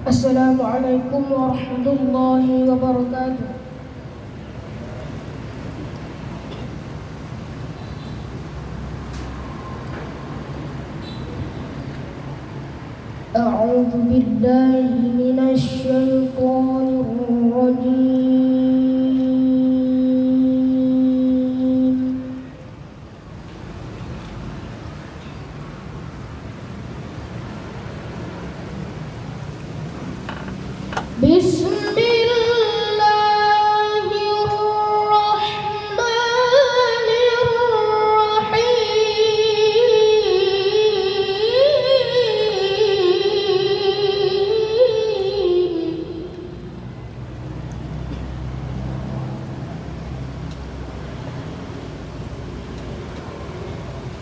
السلام عليكم ورحمة الله وبركاته. أعوذ بالله من الشيطان الرجيم. بسم الله الرحمن الرحيم.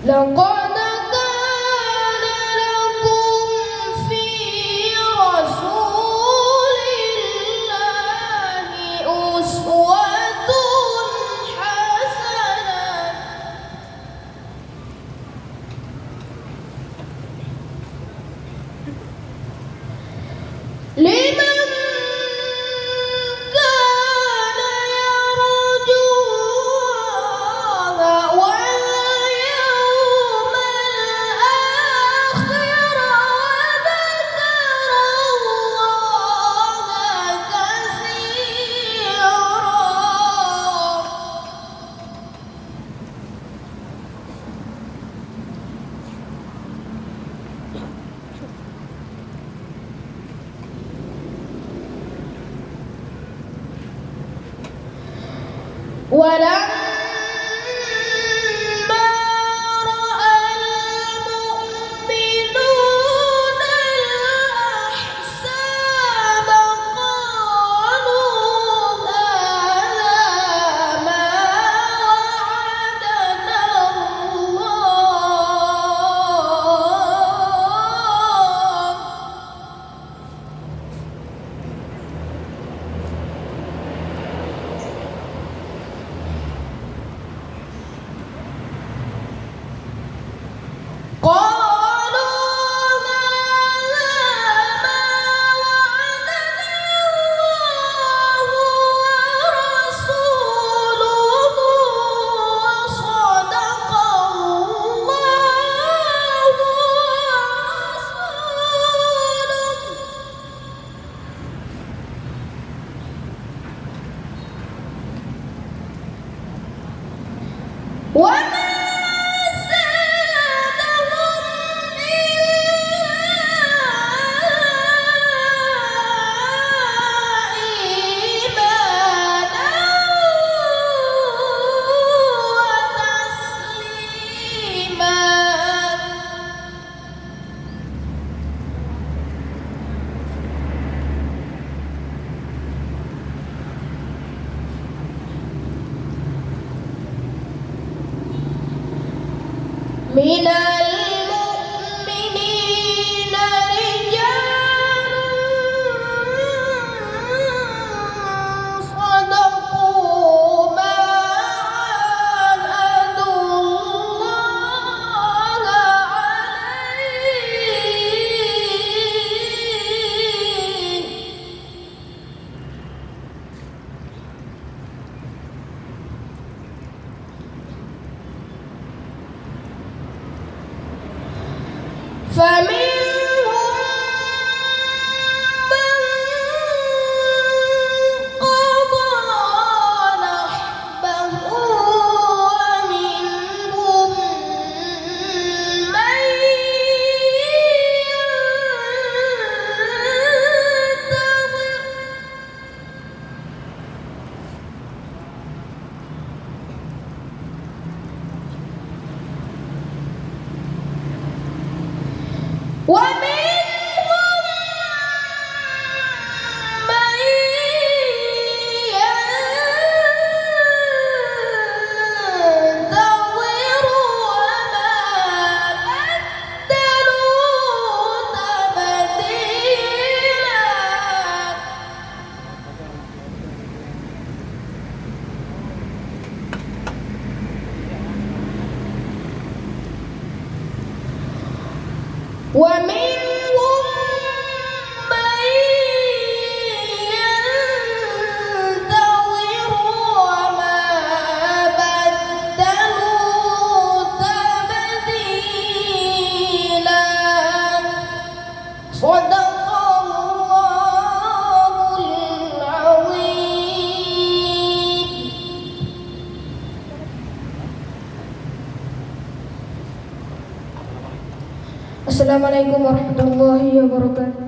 لقد كان لكم في رسول الله أسوة حسنة لمن كان يرجو الله واليوم الآخر وذكر الله كثيرا. ولما رأى المؤمنون الأحزاب قالوا هذا ما وعدنا الله وما زادهم إلا إيمانا وتسليما. من المؤمنين رجال صدقوا ما عاهدوا الله عليه. Assalamualaikum warahmatullahi wabarakatuh.